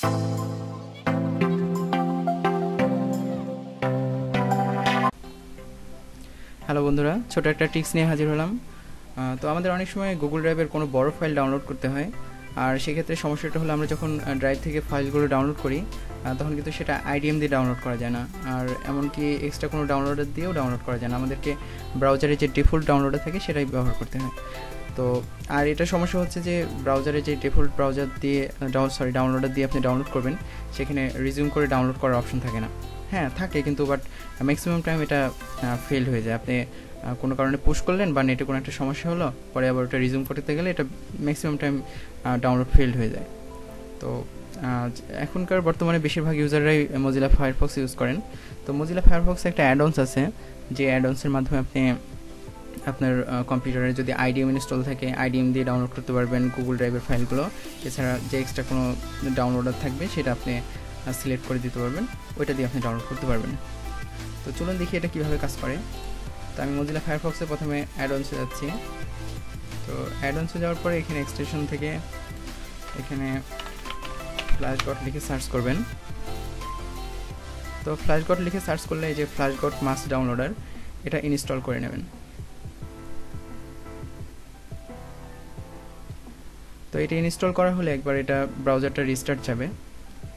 Hello বন্ধুরা, ছোট একটা টিপস নিয়ে হাজির হলাম। তো আমাদের অনেক সময় গুগল ড্রাইভের কোনো বড় ফাইল ডাউনলোড করতে হয়, আর সেক্ষেত্রে সমস্যাটা হলো আমরা যখন ড্রাইভ থেকে ফাইলগুলো ডাউনলোড করি তখন কিন্তু সেটা আইডিএম দিয়ে ডাউনলোড করা যায় না, আর এমনকি এক্সট্রা কোনো ডাউনলোডার দিয়েও ডাউনলোড করা যায় না। আমাদেরকে ব্রাউজারে যে ডিফল্ট ডাউনলোডার থাকে সেটাই ব্যবহার করতে হয়। তো আর এটা সমস্যা হচ্ছে যে ব্রাউজারে যে ডিফল্ট ব্রাউজার দিয়ে ডাউনলোডার দিয়ে আপনি ডাউনলোড করবেন, সেখানে রিজিউম করে ডাউনলোড করার অপশন থাকে না। হ্যাঁ থাকে, কিন্তু বাট ম্যাক্সিমাম টাইম এটা ফেল হয়ে যায়। আপনি কোনো কারণে পুশ করলেন বা নেটে কোনো একটা সমস্যা হলো, পরে আবার ওটা রিজিউম করতে গেলে এটা ম্যাক্সিমাম টাইম ডাউনলোড ফেল হয়ে যায়। তো এখনকার বর্তমানে বেশিরভাগ ইউজাররাই মজিলা ফায়ারফক্স ইউজ করেন। তো মজিলা ফায়ারফক্সে একটা অ্যাডঅনস আছে, যে অ্যাডঅনসের মাধ্যমে আপনি আপনার কম্পিউটারে যদি আইডিএম ইনস্টল থাকে, আইডিএম দিয়ে ডাউনলোড করতে পারবেন গুগল ড্রাইভের ফাইলগুলো। এছাড়া যে এক্সট্রা কোনো ডাউনলোডার থাকবে সেটা আপনি সিলেক্ট করে দিতে পারবেন, ওইটা দিয়ে আপনি ডাউনলোড করতে পারবেন। তো চলুন দেখি এটা কীভাবে কাজ করে। তো আমি মজিলা ফায়ারফক্সে প্রথমে অ্যাডঅনসে যাচ্ছি। তো অ্যাডঅনসে যাওয়ার পরে এখানে এক্সটেনশন থেকে এখানে ফ্ল্যাশগট লিখে সার্চ করবেন। তো ফ্ল্যাশগট লিখে সার্চ করলে এই যে ফ্ল্যাশগট মাস্ট ডাউনলোডার, এটা ইনস্টল করে নেবেন। তো এটা ইনস্টল করা হলে একবার এটা ব্রাউজারটা রিস্টার্ট যাবে,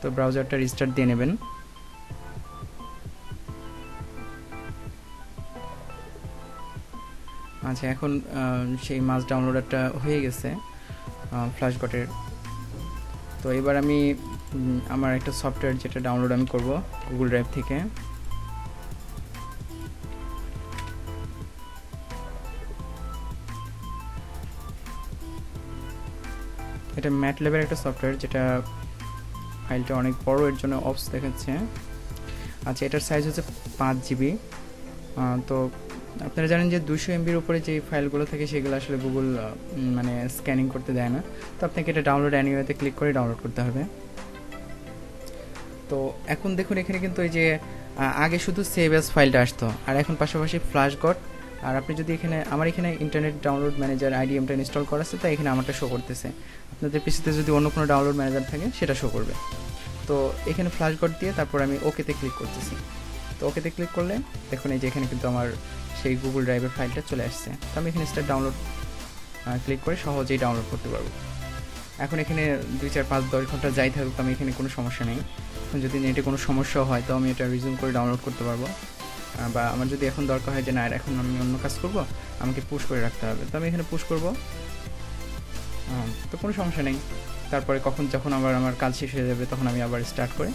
তো ব্রাউজারটা রিস্টার্ট দিয়ে নেবেন। আচ্ছা, এখন সেই মাস ডাউনলোডারটা হয়ে গেছে ফ্ল্যাশগটের। তো এবার আমি আমার একটা সফটওয়্যার যেটা ডাউনলোড আমি করব গুগল ড্রাইভ থেকে, এটা ম্যাটল্যাবের একটা সফটওয়্যার, যেটা ফাইলটা অনেক বড়, এর জন্য অপস দেখাচ্ছে। আচ্ছা, এটার সাইজ হচ্ছে 5 GB। তো আপনারা জানেন যে 200 MBর উপরে যে ফাইলগুলো থাকে সেগুলো আসলে গুগল মানে স্ক্যানিং করতে দেয় না। তো আপনাকে এটা ডাউনলোড অ্যানিওয়েতে ক্লিক করে ডাউনলোড করতে হবে। তো এখন দেখুন এখানে কিন্তু এই যে আগে শুধু সেভ অ্যাজ ফাইলটা আসতো, আর এখন পাশাপাশি ফ্ল্যাশগট, আর আপনি যদি এখানে আমার এখানে ইন্টারনেট ডাউনলোড ম্যানেজার আইডিএমটা ইনস্টল করা আছে, তাই এখানে আমারটা শো করতেছে। আপনাদের পিসিতে যদি অন্য কোনো ডাউনলোড ম্যানেজার থাকে সেটা শো করবে। তো এখানে ফ্ল্যাশগট দিয়ে তারপর আমি ওকেতে ক্লিক করতেছি। তো ওকেতে ক্লিক করলে দেখুন এই যে এখানে কিন্তু আমার সেই গুগল ড্রাইভের ফাইলটা চলে আসছে। তো আমি এখানে স্টার্ট ডাউনলোড ক্লিক করে সহজেই ডাউনলোড করতে পারবো। এখন এখানে 2, 4, 5, 10 ঘন্টা যাই থাকুক, আমি এখানে কোনো সমস্যা নেই। এখন যদি নেটে কোনো সমস্যা হয় তো আমি এটা রিজিউম করে ডাউনলোড করতে পারবো, বা আমার যদি এখন দরকার হয় যে না এখন আমি অন্য কাজ করব, আমাকে পুশ করে রাখতে হবে, তো আমি এখানে পুশ করব। তো কোনো সমস্যা নেই। তারপরে যখন আমার কাজ শেষ হয়ে যাবে তখন আমি আবার স্টার্ট করে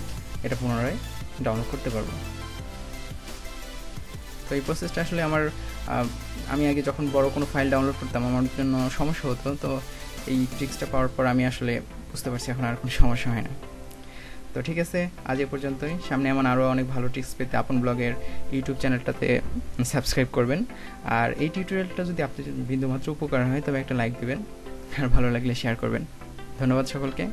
এটা পুনরায় ডাউনলোড করতে পারবো। তো এই প্রসেসটা আসলে আমি আগে যখন বড় কোনো ফাইল ডাউনলোড করতাম আমার জন্য সমস্যা হতো। তো এই ট্রিক্সটা পাওয়ার পর আমি আসলে বুঝতে পারছি এখন আর কোনো সমস্যা হয় না। তো ঠিক আছে, আজ এ পর্যন্তই। সামনে এমন আরও অনেক ভালো টিপস পেতে আপন ব্লগের ইউটিউব চ্যানেলটাতে সাবস্ক্রাইব করবেন। আর এই টিউটোরিয়ালটা যদি আপনার বিন্দুমাত্র উপকার হয় তবে একটা লাইক দেবেন, আর ভালো লাগলে শেয়ার করবেন। ধন্যবাদ সকলকে।